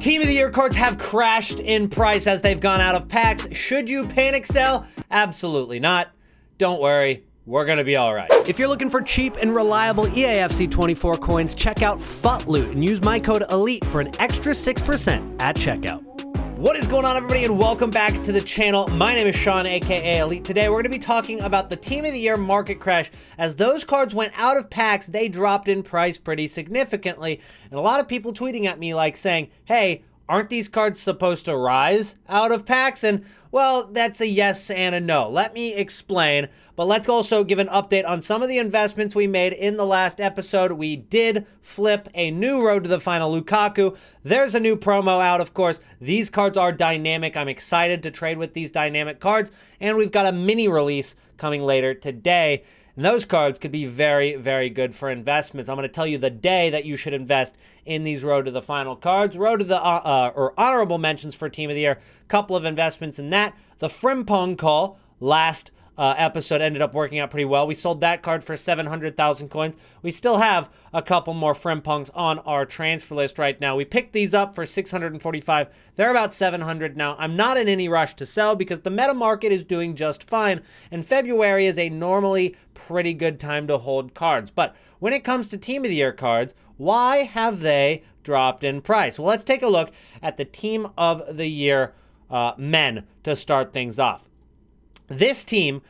Team of the Year cards have crashed in price as they've gone out of packs. Should you panic sell? Absolutely not. Don't worry, we're gonna be all right. If you're looking for cheap and reliable EAFC 24 coins, check out FUTLOOT and use my code ELITE for an extra 6% at checkout. What is going on, everybody, and welcome back to the channel. My name is Sean, aka Elite. Today we're going to be talking about the Team of the Year market crash. As those cards went out of packs, they dropped in price pretty significantly, and a lot of people tweeting at me like saying, hey, aren't these cards supposed to rise out of packs? And well, that's a yes and a no. Let me explain, but let's also give an update on some of the investments we made in the last episode. We did flip a new Road to the Final Lukaku. There's a new promo out, of course. These cards are dynamic. I'm excited to trade with these dynamic cards, and we've got a mini release coming later today. And those cards could be very, very good for investments. I'm going to tell you the day that you should invest in these Road to the Final cards. Road to the or honorable mentions for Team of the Year. Couple of investments in that. The Frimpong call last episode ended up working out pretty well. We sold that card for 700,000 coins. We still have a couple more Frimpongs on our transfer list right now. We picked these up for 645. They're about 700 now. I'm not in any rush to sell because the meta market is doing just fine, and February is a normally pretty good time to hold cards. But when it comes to Team of the Year cards, why have they dropped in price? Well, let's take a look at the Team of the Year men to start things off. This team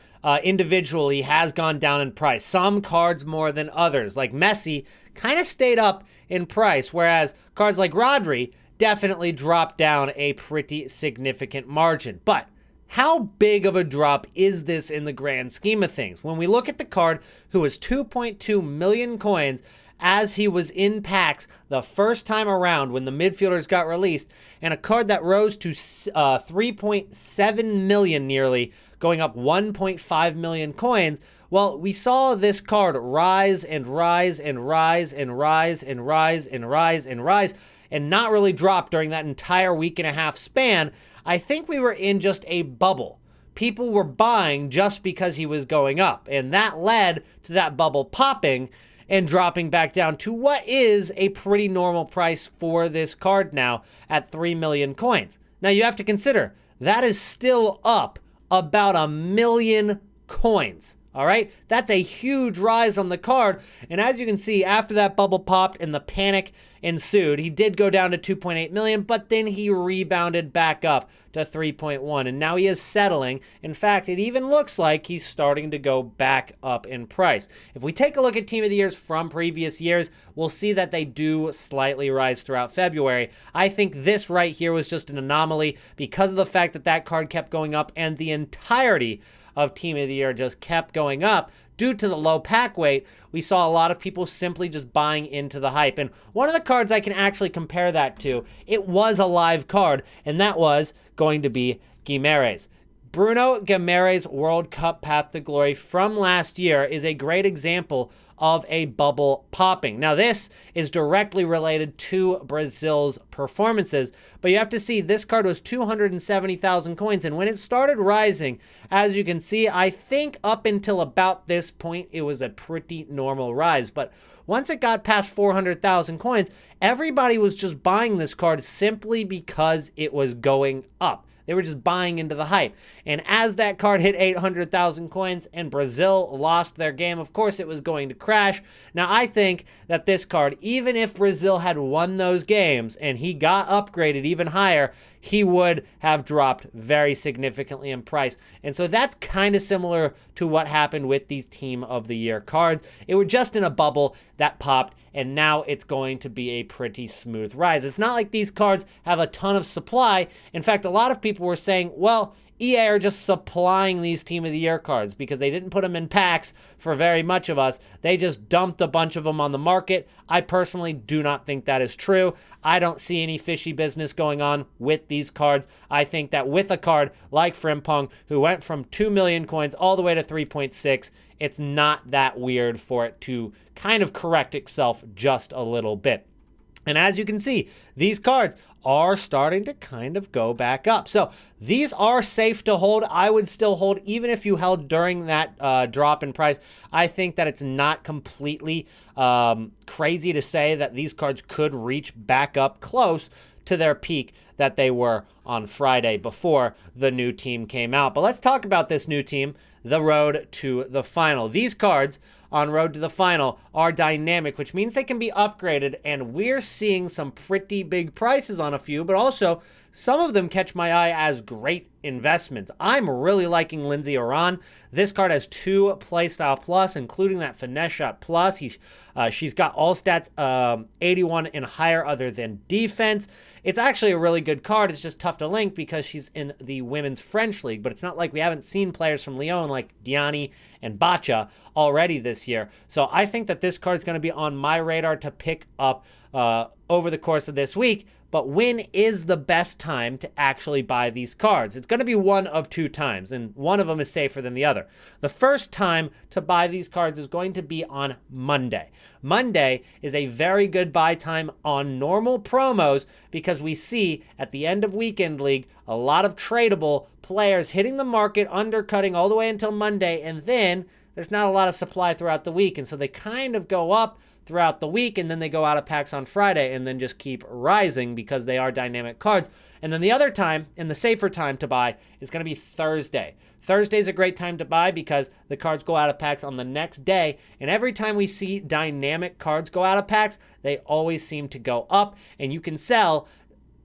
individually has gone down in price. Some cards more than others, like Messi, kind of stayed up in price, whereas cards like Rodri definitely dropped down a pretty significant margin. But how big of a drop is this in the grand scheme of things? When we look at the card who was 2.2 million coins as he was in packs the first time around when the midfielders got released, and a card that rose to 3.7 million nearly, going up 1.5 million coins, well, we saw this card rise and rise and rise and rise and rise and rise and rise and not really drop during that entire week and a half span. I think we were in just a bubble. People were buying just because he was going up, and that led to that bubble popping and dropping back down to what is a pretty normal price for this card now at 3 million coins. Now you have to consider that is still up about 1 million coins. All right, that's a huge rise on the card. And as you can see, after that bubble popped and the panic ensued, he did go down to 2.8 million, but then he rebounded back up to 3.1. And now he is settling. In fact, it even looks like he's starting to go back up in price. If we take a look at Team of the Years from previous years, we'll see that they do slightly rise throughout February. I think this right here was just an anomaly because of the fact that that card kept going up and the entirety of Team of the Year just kept going up. Due to the low pack weight, we saw a lot of people simply just buying into the hype. And one of the cards I can actually compare that to, it was a live card, and that was going to be Guimaraes. Bruno Guimaraes' World Cup Path to Glory from last year is a great example of a bubble popping. Now, this is directly related to Brazil's performances, but you have to see this card was 270,000 coins, and when it started rising, as you can see, I think up until about this point, it was a pretty normal rise, but once it got past 400,000 coins, everybody was just buying this card simply because it was going up. They were just buying into the hype. And as that card hit 800,000 coins and Brazil lost their game, of course it was going to crash. Now, I think that this card, even if Brazil had won those games and he got upgraded even higher, he would have dropped very significantly in price. And so that's kind of similar to what happened with these Team of the Year cards. It was just in a bubble that popped, and now it's going to be a pretty smooth rise. It's not like these cards have a ton of supply. In fact, a lot of people were saying, well, EA are just supplying these Team of the Year cards because they didn't put them in packs for very much of us. They just dumped a bunch of them on the market. I personally do not think that is true. I don't see any fishy business going on with these cards. I think that with a card like Frimpong, who went from 2 million coins all the way to 3.6, it's not that weird for it to kind of correct itself just a little bit. And as you can see, these cards are starting to kind of go back up. So these are safe to hold. I would still hold even if you held during that drop in price. I think that it's not completely crazy to say that these cards could reach back up close to their peak that they were on Friday before the new team came out. But let's talk about this new team, the Road to the Final. These cards on Road to the Final are dynamic, which means they can be upgraded, and we're seeing some pretty big prices on a few, but also some of them catch my eye as great investments. I'm really liking Lindsey Oran. This card has 2 playstyle plus, including that finesse shot plus. She's got all stats 81 and higher other than defense. It's actually a really good card. It's just tough to link because she's in the Women's French League, but it's not like we haven't seen players from Lyon like Diani and Bacha already this year. So I think that this card is going to be on my radar to pick up over the course of this week. But when is the best time to actually buy these cards? It's going to be one of 2 times, and one of them is safer than the other. The first time to buy these cards is going to be on Monday. Monday is a very good buy time on normal promos because we see at the end of Weekend League a lot of tradable players hitting the market, undercutting all the way until Monday, and then there's not a lot of supply throughout the week, and so they kind of go up throughout the week, and then they go out of packs on Friday and then just keep rising because they are dynamic cards. And then the other time, and the safer time to buy, is going to be Thursday. Thursday is a great time to buy because the cards go out of packs on the next day, and every time we see dynamic cards go out of packs, they always seem to go up, and you can sell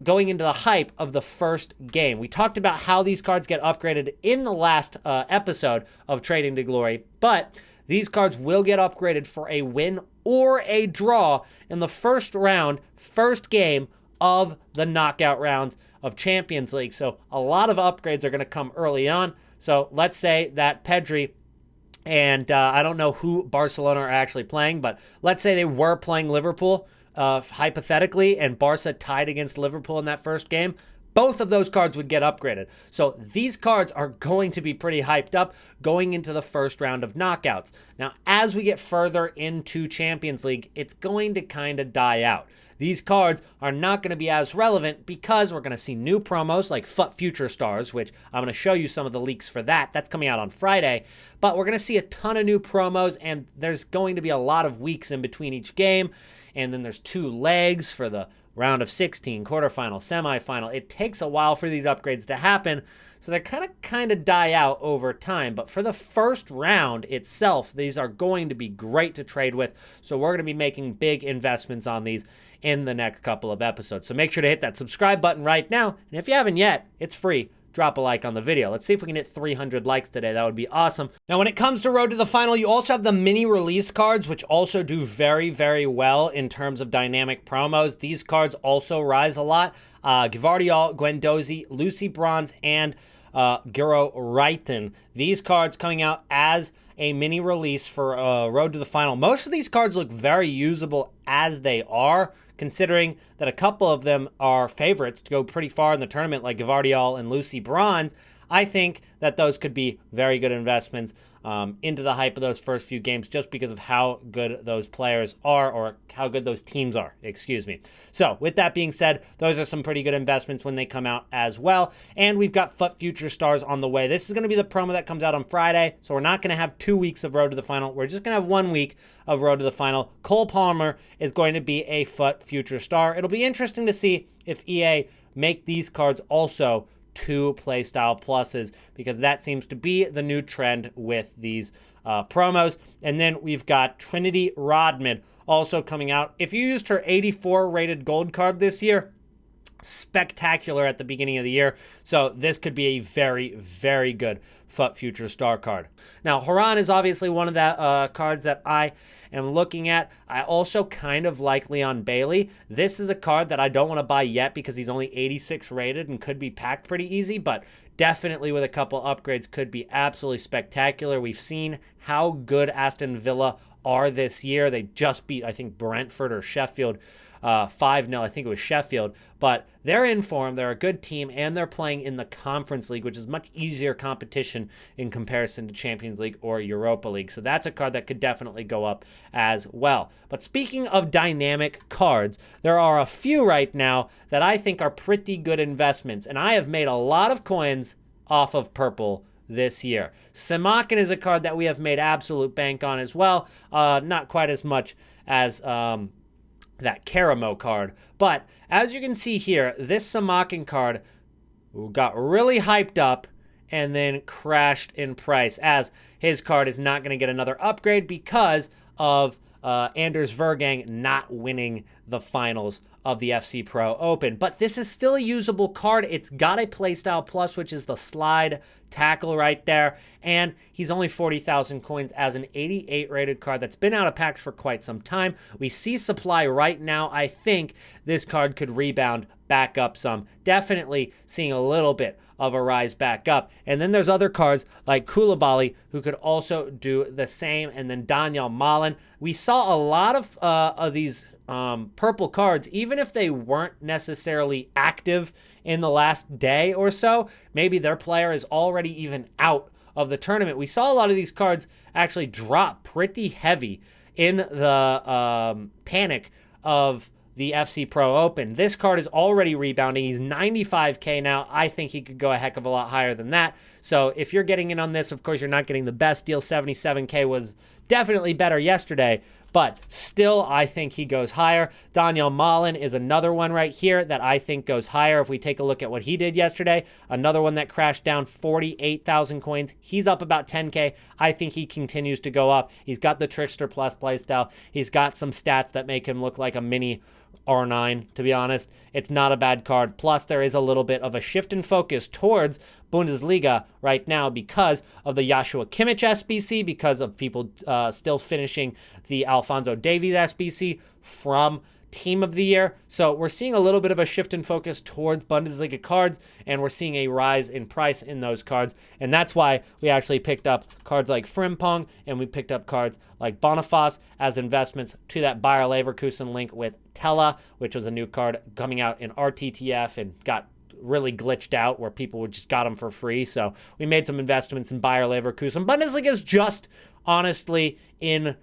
going into the hype of the first game. We talked about how these cards get upgraded in the last episode of Trading to Glory, but these cards will get upgraded for a win or a draw in the first round, first game of the knockout rounds of Champions League. So a lot of upgrades are going to come early on. So let's say that Pedri and I don't know who Barcelona are actually playing, but let's say they were playing Liverpool, hypothetically, and Barca tied against Liverpool in that first game. Both of those cards would get upgraded. So these cards are going to be pretty hyped up going into the first round of knockouts. Now, as we get further into Champions League, it's going to kind of die out. These cards are not going to be as relevant because we're going to see new promos like FUT Future Stars, which I'm going to show you some of the leaks for that. That's coming out on Friday. But we're going to see a ton of new promos, and there's going to be a lot of weeks in between each game. And then there's 2 legs for the round of 16, quarterfinal, semifinal. It takes a while for these upgrades to happen, so they kind of die out over time. But for the first round itself, these are going to be great to trade with, so we're going to be making big investments on these in the next couple of episodes. So make sure to hit that subscribe button right now, and if you haven't yet, it's free. Drop a like on the video. Let's see if we can hit 300 likes today. That would be awesome. Now, when it comes to Road to the Final, you also have the mini release cards, which also do very, very well in terms of dynamic promos. These cards also rise a lot. Gvardiol, Guendouzi, Lucy Bronze, and Guro Reiten. These cards coming out as a mini release for Road to the Final. Most of these cards look very usable as they are, considering that a couple of them are favorites to go pretty far in the tournament, like Gvardiol and Lucy Bronze. I think that those could be very good investments into the hype of those first few games just because of how good those players are, or how good those teams are, excuse me. So with that being said, those are some pretty good investments when they come out as well. And we've got FUT Future Stars on the way. This is going to be the promo that comes out on Friday, so we're not going to have 2 weeks of Road to the Final. We're just going to have 1 week of Road to the Final. Cole Palmer is going to be a FUT Future Star. It'll be interesting to see if EA make these cards also 2 playstyle pluses, because that seems to be the new trend with these promos. And then we've got Trinity Rodman also coming out. If you used her 84 rated gold card this year, spectacular at the beginning of the year. So this could be a very, very good FUT Future Star card. Now, Horan is obviously one of the cards that I am looking at. I also kind of like Leon Bailey. This is a card that I don't want to buy yet because he's only 86 rated and could be packed pretty easy, but definitely with a couple upgrades could be absolutely spectacular. We've seen how good Aston Villa are this year. They just beat, I think, Brentford or Sheffield 5-0. I think it was Sheffield, but they're in form. They're a good team, and they're playing in the Conference League, which is much easier competition in comparison to Champions League or Europa League. So that's a card that could definitely go up as well. But speaking of dynamic cards, there are a few right now that I think are pretty good investments, and I have made a lot of coins off of purple this year. Simakan is a card that we have made absolute bank on as well. Not quite as much as that Karamo card. But as you can see here, this Samakin card got really hyped up and then crashed in price, as his card is not going to get another upgrade because of Anders Vergang not winning the finals of the FC Pro Open. But this is still a usable card. It's got a playstyle plus, which is the slide tackle right there, and he's only 40,000 coins as an 88 rated card that's been out of packs for quite some time. We see supply right now. I think this card could rebound back up some. Definitely seeing a little bit of a rise back up. And then there's other cards like Koulibaly who could also do the same, and then Daniel Malen. We saw a lot of these purple cards, even if they weren't necessarily active in the last day or so. Maybe their player is already even out of the tournament. We saw a lot of these cards actually drop pretty heavy in the panic of the FC Pro Open. This card is already rebounding. He's 95K now. I think he could go a heck of a lot higher than that. So if you're getting in on this, of course, you're not getting the best deal. 77K was definitely better yesterday, but still, I think he goes higher. Daniel Malen is another one right here that I think goes higher. If we take a look at what he did yesterday, another one that crashed down 48,000 coins. He's up about 10K. I think he continues to go up. He's got the Trickster Plus playstyle. He's got some stats that make him look like a mini R9, to be honest. It's not a bad card. Plus, there is a little bit of a shift in focus towards Bundesliga right now because of the Joshua Kimmich SBC, because of people still finishing the Alphonso Davies SBC from Team of the Year. So we're seeing a little bit of a shift in focus towards Bundesliga cards, and we're seeing a rise in price in those cards. And that's why we actually picked up cards like Frimpong, and we picked up cards like Boniface as investments to that Bayer Leverkusen link with Tella, which was a new card coming out in RTTF and got really glitched out where people just got them for free. So we made some investments in Bayer Leverkusen. Bundesliga is just honestly in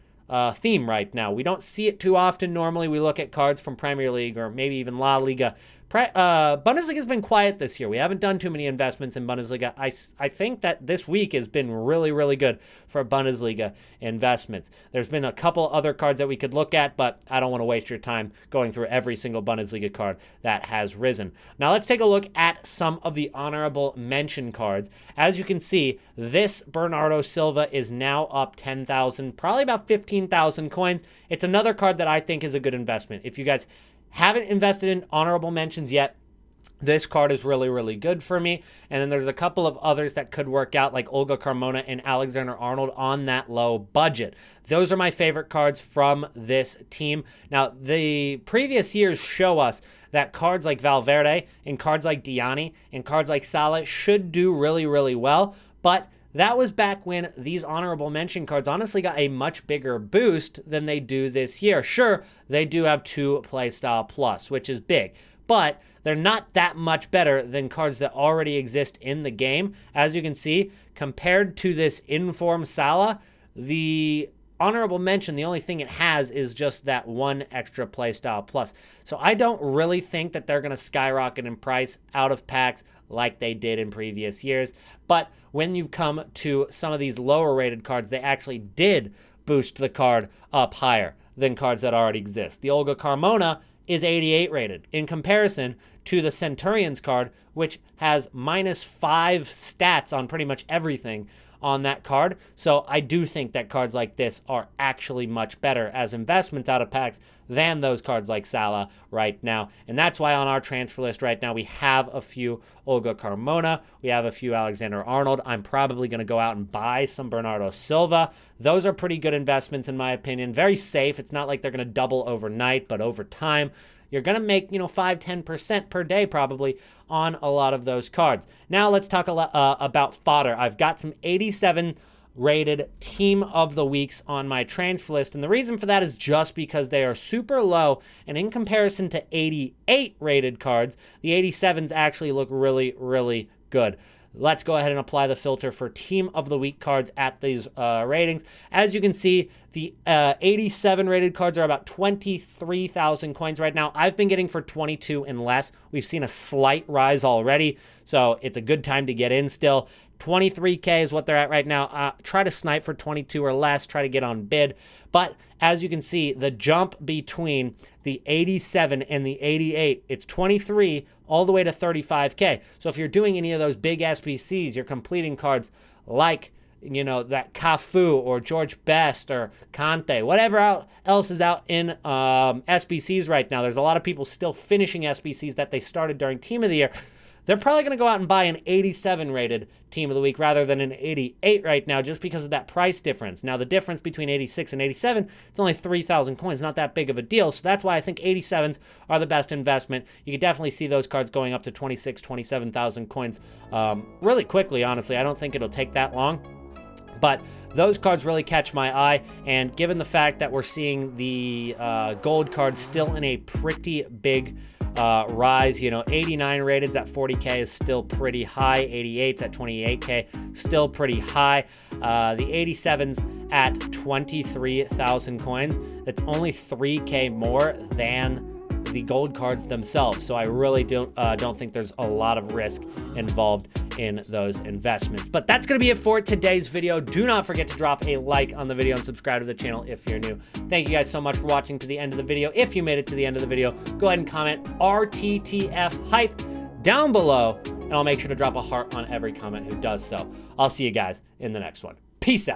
theme right now. We don't see it too often. Normally we look at cards from Premier League or maybe even La Liga. Bundesliga has been quiet this year. We haven't done too many investments in Bundesliga. I think that this week has been really, really good for Bundesliga investments. There's been a couple other cards that we could look at, but I don't want to waste your time going through every single Bundesliga card that has risen. Now let's take a look at some of the honorable mention cards. As you can see, this Bernardo Silva is now up 10,000, probably about 15,000 coins. It's another card that I think is a good investment. If you guys haven't invested in honorable mentions yet, this card is really, really good for me. And then there's a couple of others that could work out, like Olga Carmona and Alexander-Arnold on that low budget. Those are my favorite cards from this team. Now, the previous years show us that cards like Valverde and cards like Diani and cards like Salah should do really, really well. But that was back when these honorable mention cards honestly got a much bigger boost than they do this year. Sure, they do have 2 playstyle plus, which is big, but they're not that much better than cards that already exist in the game. As you can see, compared to this Inform Salah, the honorable mention, the only thing it has is just that 1 extra playstyle plus. So I don't really think that they're going to skyrocket in price out of packs like they did in previous years. But when you come to some of these lower rated cards, they actually did boost the card up higher than cards that already exist. The Olga Carmona is 88 rated in comparison to the Centurions card, which has -5 stats on pretty much everything on that card. So I do think that cards like this are actually much better as investments out of packs than those cards like Salah right now. And that's why on our transfer list right now, we have a few Olga Carmona. We have a few Alexander-Arnold. I'm probably going to go out and buy some Bernardo Silva. Those are pretty good investments in my opinion. Very safe. It's not like they're going to double overnight, but over time, you're going to make, 5-10% per day probably on a lot of those cards. Now let's talk about Fodder. I've got some 87 rated team of the weeks on my transfer list, and the reason for that is just because they are super low, and in comparison to 88 rated cards, the 87s actually look really, really good. Let's go ahead and apply the filter for Team of the Week cards at these ratings. As you can see, The 87 rated cards are about 23,000 coins right now. I've been getting for 22 and less. We've seen a slight rise already, so it's a good time to get in still. 23K is what they're at right now. Try to snipe for 22 or less. Try to get on bid. But as you can see, the jump between the 87 and the 88, it's 23 all the way to 35K. So if you're doing any of those big SBCs, you're completing cards like, you know, that Cafu or George Best or Conte, whatever else is out in SBCs right now. There's a lot of people still finishing SBCs that they started during Team of the Year. They're probably going to go out and buy an 87 rated Team of the Week rather than an 88 right now, just because of that price difference. Now, the difference between 86 and 87, it's only 3,000 coins, not that big of a deal. So that's why I think 87s are the best investment. You can definitely see those cards going up to 26, 27,000 coins really quickly, honestly. I don't think it'll take that long. But those cards really catch my eye, and given the fact that we're seeing the gold cards still in a pretty big rise, you know, 89 rateds at 40K is still pretty high. 88s at 28K, still pretty high. The 87s at 23,000 coins, that's only 3K more than the gold cards themselves. So I really don't think there's a lot of risk involved in those investments. But that's going to be it for today's video. Do not forget to drop a like on the video and subscribe to the channel if you're new. Thank you guys so much for watching to the end of the video. If you made it to the end of the video, go ahead and comment RTTF hype down below, and I'll make sure to drop a heart on every comment who does so. I'll see you guys in the next one. Peace out.